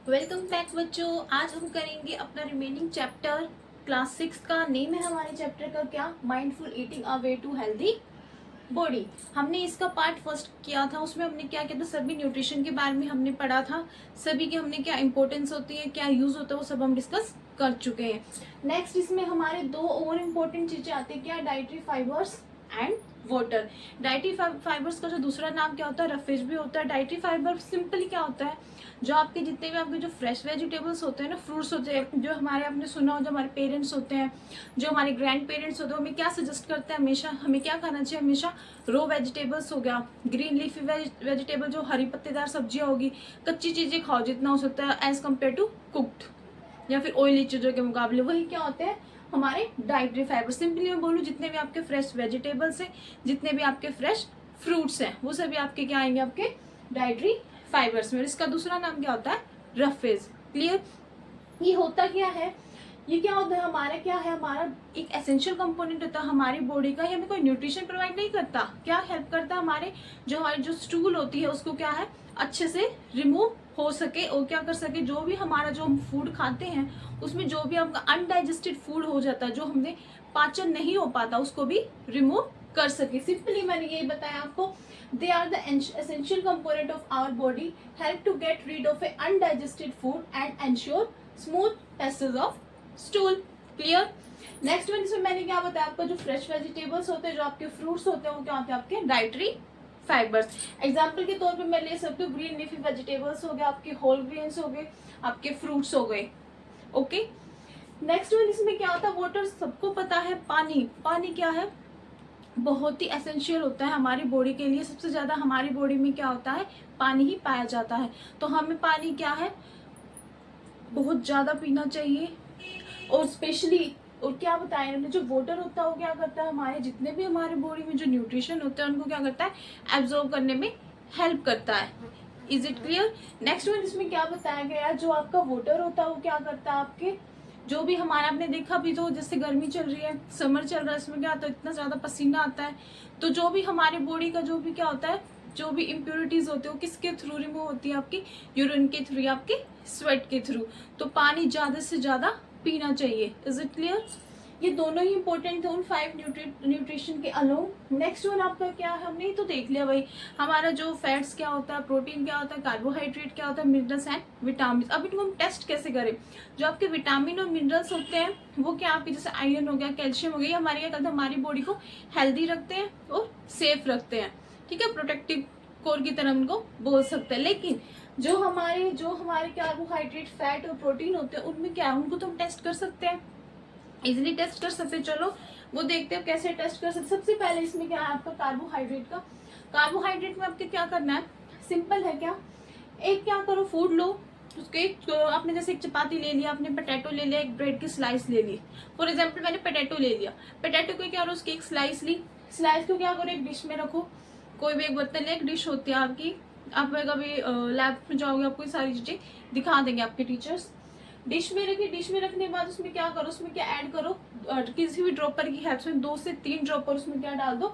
Welcome back बच्चों। आज हम करेंगे अपना रिमेनिंग चैप्टर क्लास 6 का। नेम है हमारे चैप्टर का क्या? Mindful eating a way to healthy body. हमने इसका पार्ट फर्स्ट किया था, उसमें हमने क्या किया था, सभी न्यूट्रिशन के बारे में हमने पढ़ा था। सभी के हमने क्या इंपॉर्टेंस होती है, क्या यूज होता है, वो सब हम डिस्कस कर चुके हैं। नेक्स्ट इसमें हमारे दो और इम्पोर्टेंट चीजें आती है, क्या? Dietary fibres and water. Dietary fibres का जो दूसरा नाम क्या होता है, रफेज भी होता है। डाइटरी फाइबर सिंपली क्या होता है, जो आपके जितने भी आपके जो फ्रेश वेजिटेबल्स होते हैं ना, फ्रूट्स होते हैं, जो हमारे आपने सुना हो, जो हमारे पेरेंट्स होते हैं, जो हमारे ग्रैंड पेरेंट्स होते हैं, हमें क्या सजेस्ट करते हैं हमेशा, हमें क्या खाना चाहिए हमेशा? रो वेजिटेबल्स हो गया, ग्रीन लीफी वेजिटेबल, जो हरी पत्तेदार सब्जियां होगी, कच्ची चीजें खाओ जितना हो सकता है एज कम्पेयर टू कुक्ड या फिर ऑयली चीजों के मुकाबले। वही क्या होते हैं हमारे डाइटरी फाइबर। सिंपली मैं बोलूँ, जितने भी आपके फ्रेश वेजिटेबल्स हैं, जितने भी आपके फ्रेश फ्रूट्स हैं, वो सभी आपके क्या आएंगे, आपके डाइटरी फाइबर्स में। इसका दूसरा नाम क्या होता है? रफेज। क्लियर? ये होता क्या है, ये क्या होता है हमारा, क्या है हमारा एक एसेंशियल कंपोनेंट होता है हमारी बॉडी का। ये हमें कोई न्यूट्रिशन प्रोवाइड नहीं करता, क्या हेल्प करता है? हमारी जो स्टूल होती है उसको क्या है, अच्छे से रिमूव हो सके, और क्या कर सके, जो भी हमारा जो हम फूड खाते हैं उसमें जो भी आपका अनडाइजेस्टेड फूड हो जाता है, जो हमने पाचन नहीं हो पाता, उसको भी रिमूव कर सके। सिंपली मैंने यही बताया आपको, they are the essential component of our body, help to get rid of a undigested food and ensure smooth passage of stool. Clear? Next one, इसमें मैंने क्या बताया आपको, जो फ्रेश वेजिटेबल्स होते हैं, जो आपके फ्रूट्स होते हैं, वो क्या होते हैं? आपके डाइटरी फाइबर्स। एग्जाम्पल के तौर पे मैं ले सकती हूँ, ग्रीन लीफी वेजिटेबल्स हो गए, आपके होल ग्रेन्स हो गए, आपके फ्रूट्स हो गए। ओके। नेक्स्ट वन, इसमें क्या होता है? वाटर। सबको पता है पानी। पानी क्या है? बहुत ही एसेंशियल होता है हमारी बॉडी के लिए। सबसे ज्यादा हमारी बॉडी में क्या होता है? पानी ही पाया जाता है। तो हमें पानी क्या है, बहुत ज्यादा पीना चाहिए। और स्पेशली, और क्या बताया इन्होंने, जो वाटर होता है वो क्या करता है, हमारे जितने भी हमारे बॉडी में जो न्यूट्रिशन होता है उनको क्या करता है, एब्जॉर्ब करने में हेल्प करता है। Is it clear? Next one, इसमें क्या बताया गया, जो आपका वाटर होता है वो क्या करता है, आपके जो भी हमारा, आपने देखा भी तो, जैसे गर्मी चल रही है, समर चल रहा है, इसमें क्या आता है, इतना ज्यादा पसीना आता है। तो जो भी हमारे बॉडी का जो भी क्या होता है, जो भी इम्प्योरिटीज होती है वो किसके थ्रू रिमूव होती है? आपकी यूरिन के थ्रू या आपके स्वेट के थ्रू। तो पानी ज्यादा से ज्यादा पीना चाहिए। Is it clear? ये दोनों ही इंपॉर्टेंट थे उन 5 न्यूट्रिशन के अलोंग। नेक्स्ट वन आपका क्या है, हमने तो देख लिया भाई, हमारा जो फैट्स क्या होता है, प्रोटीन क्या होता है, कार्बोहाइड्रेट क्या होता है, मिनरल्स एंड विटामिन। अब इनको हम टेस्ट कैसे करें? जो आपके विटामिन और मिनरल्स होते हैं वो क्या आपके, जैसे आयरन हो गया, कैल्शियम हो गया, हमारी क्या करते हैं, हमारी बॉडी को हेल्दी रखते हैं और सेफ रखते हैं। ठीक है, प्रोटेक्टिव कोर की तरह उनको बोल सकते हैं। लेकिन जो हमारे कार्बोहाइड्रेट, फैट और प्रोटीन होते हैं, उनमें क्या है, उनको तो हम टेस्ट कर सकते हैं, इजिली टेस्ट कर सकते हैं। चलो वो देखते हैं कैसे टेस्ट कर सकते। सबसे पहले इसमें क्या है आपका कार्बोहाइड्रेट का। कार्बोहाइड्रेट में आपके क्या करना है, सिंपल है। क्या, एक क्या करो, फूड लो, उसके आपने जैसे एक चपाती ले लिया, आपने पोटैटो ले लिया, एक ब्रेड की स्लाइस ले ली। फॉर एग्जाम्पल मैंने पोटैटो ले लिया, पोटैटो को क्या करो, उसकी एक स्लाइस ली, स्लाइस को क्या करो, एक डिश में रखो। कोई भी एक बर्तन ले, एक डिश होती है आपकी, आप कभी लैब में जाओगे आपको ये सारी चीजें दिखा देंगे आपके टीचर्स। डिश में रखिए, डिश में रखने के बाद उसमें क्या करो, उसमें क्या ऐड करो, किसी भी ड्रॉपर की हेल्प से 2 से 3 ड्रॉपर उसमें क्या डाल दो,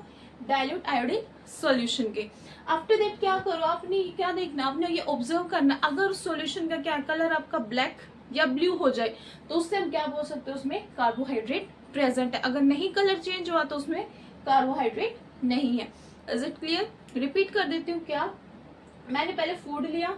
डाइल्यूट आयोडीन सॉल्यूशन के। आफ्टर दैट क्या करो, आपने क्या देखना, आपने ये ऑब्जर्व करना, अगर उस सॉल्यूशन का क्या कलर आपका ब्लैक या ब्लू हो जाए तो उससे हम क्या बोल सकते हैं, उसमें कार्बोहाइड्रेट प्रेजेंट है। अगर नहीं कलर चेंज हुआ तो उसमें कार्बोहाइड्रेट नहीं है। Is it clear? रिपीट कर देती हूँ। क्या, मैंने पहले फूड लिया,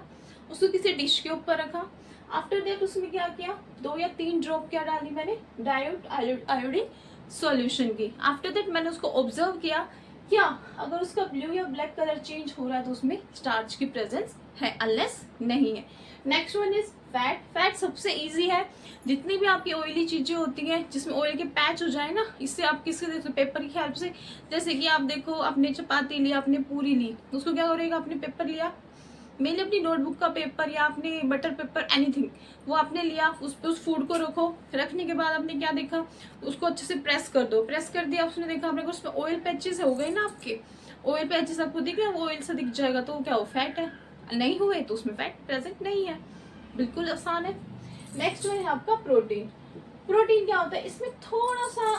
उसको किसी डिश के ऊपर रखा, आफ्टर दैट उसमें क्या किया, 2 या 3 ड्रॉप क्या डाली मैंने, डाइल्यूट आयोडीन सॉल्यूशन की। आफ्टर दैट मैंने उसको ऑब्जर्व किया, क्या अगर उसका ब्लू या ब्लैक कलर चेंज हो रहा है तो उसमें स्टार्च की प्रेजेंस है, अनलेस नहीं है। Next one is fat. Fat सबसे इजी है। जितनी भी आपकी ऑयली चीजें होती हैं जिसमें ऑयल के पैच हो जाए ना, इससे आप किसके देखो, पेपर की हेल्प से, जैसे कि आप देखो, आपने चपाती ली, आपने पूरी ली, उसको क्या करेगा, आपने पेपर लिया, मैंने अपनी नोटबुक का पेपर या अपने बटर पेपर, एनीथिंग, वो आपने लिया, उस पे उस फूड को रखो। रखने के बाद आपने क्या देखा, उसको अच्छे से प्रेस कर दो। प्रेस कर दिया, उसने देखा आपने, उसमें ऑयल पैचेस हो गए ना, आपके ऑयल पैचेस आपको दिख रहे हैं, वो ऑयल से दिख जाएगा, तो क्या वो फैट है? नहीं हुए तो उसमें फैट प्रेजेंट नहीं है। बिल्कुल आसान है। नेक्स्ट वन है आपका प्रोटीन। प्रोटीन क्या होता है, इसमें थोड़ा सा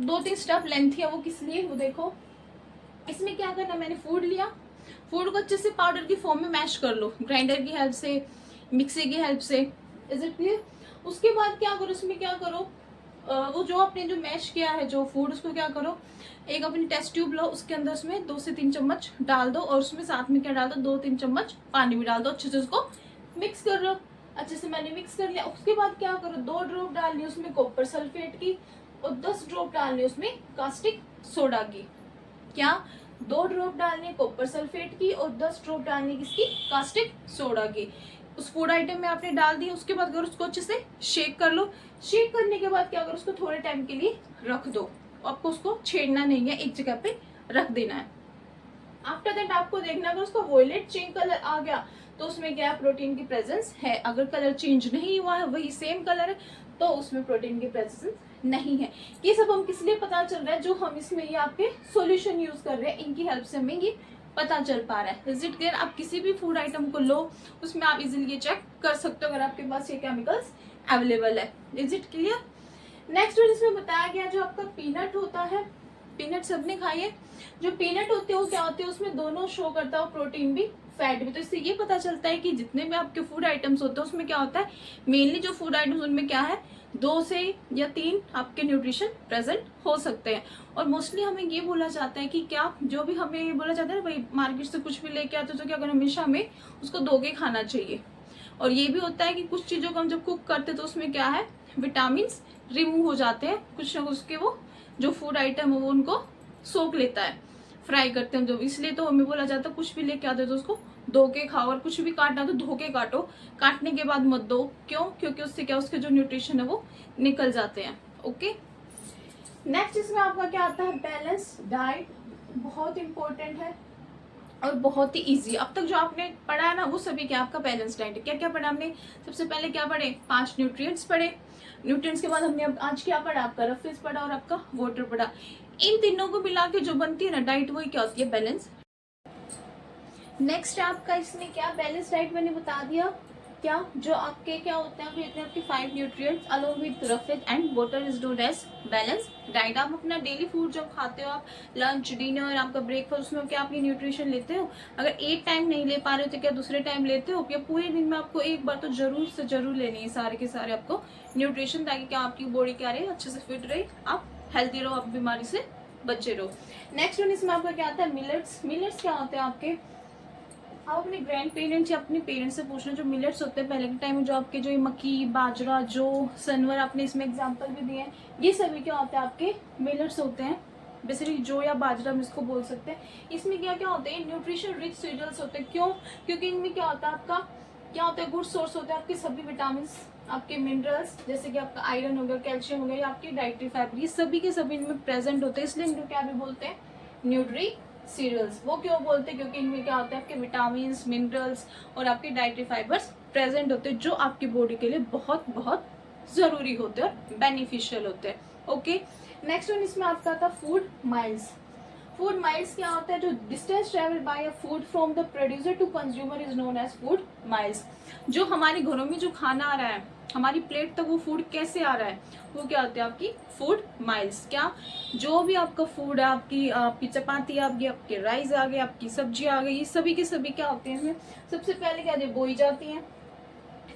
2-3 स्टेप लेंथी है, वो किस लिए, वो देखो। इसमें क्या करना, मैंने फूड लिया, फूड को अच्छे से पाउडर की फॉर्म में मैश कर लो ग्राइंडर की हेल्प से, मिक्सी की हेल्प से। Is it clear? उसके बाद क्या करो, उसमें क्या करो, वो जो आपने जो मैश किया है जो फूड, उसको क्या करो, एक अपनी टेस्ट ट्यूब लो, उसके अंदर उसमें 2 से 3 चम्मच डाल दो और उसमें साथ में क्या डाल दो, 2-3 चम्मच पानी भी डाल दो, अच्छे से उसको मिक्स कर लो। अच्छे से मैंने मिक्स कर लिया। उसके बाद क्या करो, 2 ड्रॉप डालनी उसमें कॉपर सल्फेट की और 10 ड्रॉप डालनी उसमें कास्टिक सोडा की। क्या? 2 ड्रॉप डालनी कॉपर सल्फेट की और 10 ड्रॉप डालनी किसकी, कास्टिक सोडा की। उस फूड आइटम में आपने डाल दिया। उसके बाद अगर उसको अच्छे से शेक कर लो। शेक करने के बाद क्या करो, उसको थोड़े टाइम के लिए रख दो। आपको उसको छेड़ना नहीं है, एक जगह पे रख देना है। आफ्टर दैट आपको देखना अगर उसका वॉयलेट चेंज कलर आ गया तो उसमें क्या है, प्रोटीन की प्रेजेंस है। अगर कलर चेंज नहीं हुआ है, वही सेम कलर है, तो उसमें प्रोटीन की प्रेजेंस नहीं है। ये सब हम किस लिए पता चल रहा है, जो हम इसमें ये आपके सॉल्यूशन यूज कर रहे हैं, इनकी हेल्प से हमें ये पता चल पा रहा है। Is it clear? आप किसी भी फूड आइटम को लो, उसमें आप इजिली ये चेक कर सकते हो अगर आपके पास ये केमिकल्स अवेलेबल है। Is it clear? Next one इसमें बताया गया, जो आपका पीनट होता है, पीनट सबने खाई है। जो पीनट होते हैं वो क्या होते हैं, उसमें दोनों शो करता है, प्रोटीन भी फैट भी। तो इससे ये पता चलता है कि जितने भी आपके फूड आइटम्स होते हैं उसमें क्या होता है, मेनली जो फूड आइटम्स उनमें क्या है, 2 से या 3 आपके न्यूट्रिशन प्रेजेंट हो सकते हैं। और मोस्टली हमें ये बोला जाता है कि क्या, जो भी हमें ये बोला जाता है ना भाई, मार्केट से कुछ भी लेके आते हो तो क्या करना, हमेशा हमें उसको धो के खाना चाहिए। और ये भी होता है कि कुछ चीजों को हम जब कुक करते हैं तो उसमें क्या है, विटामिन रिमूव हो जाते हैं, कुछ ना कुछ के वो जो फूड आइटम है वो उनको सोख लेता है, फ्राई करते हैं जो। इसलिए तो हमें बोला जाता है कुछ भी लेके आते हो तो उसको धो के खाओ, और कुछ भी काटना तो धो के काटो, काटने के बाद मत दो। क्यों? क्योंकि उससे क्या, उसके जो न्यूट्रिशन है वो निकल जाते हैं। ओके, नेक्स्ट इसमें आपका क्या आता है, बैलेंस डाइट। बहुत इंपॉर्टेंट है और बहुत ही इजी। अब तक जो आपने पढ़ा है ना वो सभी क्या आपका बैलेंस डाइट है। क्या क्या पढ़ा हमने? सबसे पहले क्या पढ़े, 5 न्यूट्रिएंट्स पढ़े। न्यूट्रिएंट्स के बाद हमने अब आज क्या पढ़ा, आपका रफेज पढ़ा और आपका वाटर पढ़ा। इन तीनों को मिला के जो बनती है ना डाइट, वही क्या होती है, बैलेंस। नेक्स्ट आपका इसमें क्या, बैलेंस डाइट मैंने बता दिया। क्या, जो आपके क्या होते हैं, अभी इतने आपके 5 nutrients along with roughage and water is known as balance diet. आप अपना डेली फूड जब खाते हो, आप लंच, डिनर, आपका ब्रेकफास्ट, उसमें क्या आपकी न्यूट्रिशन लेते हो। अगर एक टाइम नहीं ले पा रहे हो तो क्या दूसरे टाइम लेते हो, या पूरे दिन में आपको एक बार तो जरूर से जरूर लेनी है सारे के सारे आपको न्यूट्रिशन, ताकि क्या आपकी बॉडी क्या रहे, अच्छे से फिट रहे, आप हेल्थी रहो, आप बीमारी से बचे रहो। नेक्स्ट वन इसमें आपका क्या आता है, मिलेट्स। मिलेट्स क्या होते हैं आपके, आप अपने ग्रैंड पेरेंट्स या अपने पेरेंट्स से पूछना, जो मिलेट्स होते हैं पहले के टाइम में, जो आपके जो ये मक्की, बाजरा, जो सनवर, आपने इसमें एग्जांपल भी दिए हैं, ये सभी क्या होते हैं आपके मिलेट्स होते हैं। बेसिकली जो या बाजरा हम इसको बोल सकते हैं। इसमें क्या क्या होते हैं, न्यूट्रिशन रिच सीरियल्स होते हैं। क्यों? क्योंकि इनमें क्या होता है आपका, क्या होता है, गुड सोर्स होता है आपके सभी विटामिन, आपके मिनरल्स, जैसे कि आपका आयरन हो गया, कैल्शियम हो गया, या आपकी डाइटरी फाइबर, ये सभी के सभी इनमें प्रेजेंट होते हैं। इसलिए इनको क्या भी बोलते हैं, न्यूट्री सीरियल्स। वो क्यों बोलते हैं, क्योंकि इनमें क्या होता है, आपके विटामिन, मिनरल्स और आपके डाइटरी फाइबर्स प्रेजेंट होते हैं, जो आपकी बॉडी के लिए बहुत बहुत जरूरी होते हैं और बेनिफिशियल होते हैं। ओके, नेक्स्ट वन इसमें आपका आता है फूड माइल्स। फूड माइल्स क्या होता है, जो distance travel by a food from the producer to consumer is known as food miles. जो हमारे घरों में जो खाना आ रहा है, हमारी प्लेट तक वो फूड कैसे आ रहा है, वो क्या होते हैं आपकी फूड माइल्स। क्या, जो भी आपका फूड है, आपकी चपाती आ गई, आपके राइस आ गए, आपकी सब्जी आ गई, ये सभी के सभी क्या होते हैं, सबसे पहले क्या बोई जाती हैं,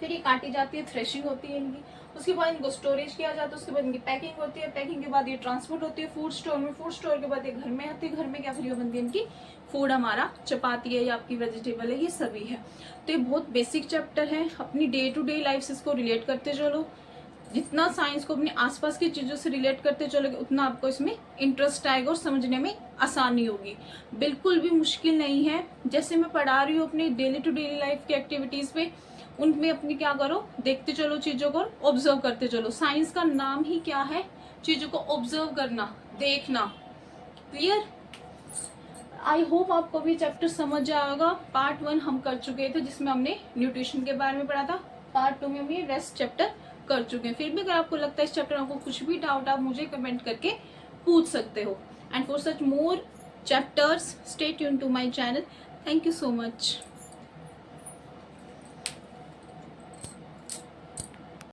फिर ये काटी जाती है, थ्रेशिंग होती है इनकी, उसके बाद इनको स्टोरेज किया जाता है, उसके बाद इनकी पैकिंग होती है, पैकिंग के बाद ये ट्रांसपोर्ट होती है फूड स्टोर में, फूड स्टोर के बाद ये घर में आती है, घर में क्या फिर बनती है इनकी फूड, हमारा चपाती है या आपकी वेजिटेबल है, ये सभी है। तो ये बहुत बेसिक चैप्टर है, अपनी डे टू डे लाइफ से इसको रिलेट करते चलो। जितना साइंस को अपने आसपास की चीजों से रिलेट करते चलोगे, उतना आपको इसमें इंटरेस्ट आएगा और समझने में आसानी होगी। बिल्कुल भी मुश्किल नहीं है। जैसे मैं पढ़ा रही हूँ अपनी डेली टू डेली लाइफ की एक्टिविटीज पे, उनमें अपनी क्या करो, देखते चलो चीजों को, ऑब्जर्व करते चलो। साइंस का नाम ही क्या है, चीजों को ऑब्जर्व करना, देखना। क्लियर? आई होप आपको भी चैप्टर समझ आएगा। पार्ट 1 हम कर चुके थे, जिसमें हमने न्यूट्रिशन के बारे में पढ़ा था। पार्ट 2 में हम ये रेस्ट चैप्टर कर चुके हैं। फिर भी अगर आपको लगता है इस चैप्टर में आपको कुछ भी डाउट, आप मुझे कमेंट करके पूछ सकते हो। And for such more chapters stay tuned to my channel. Thank you so much.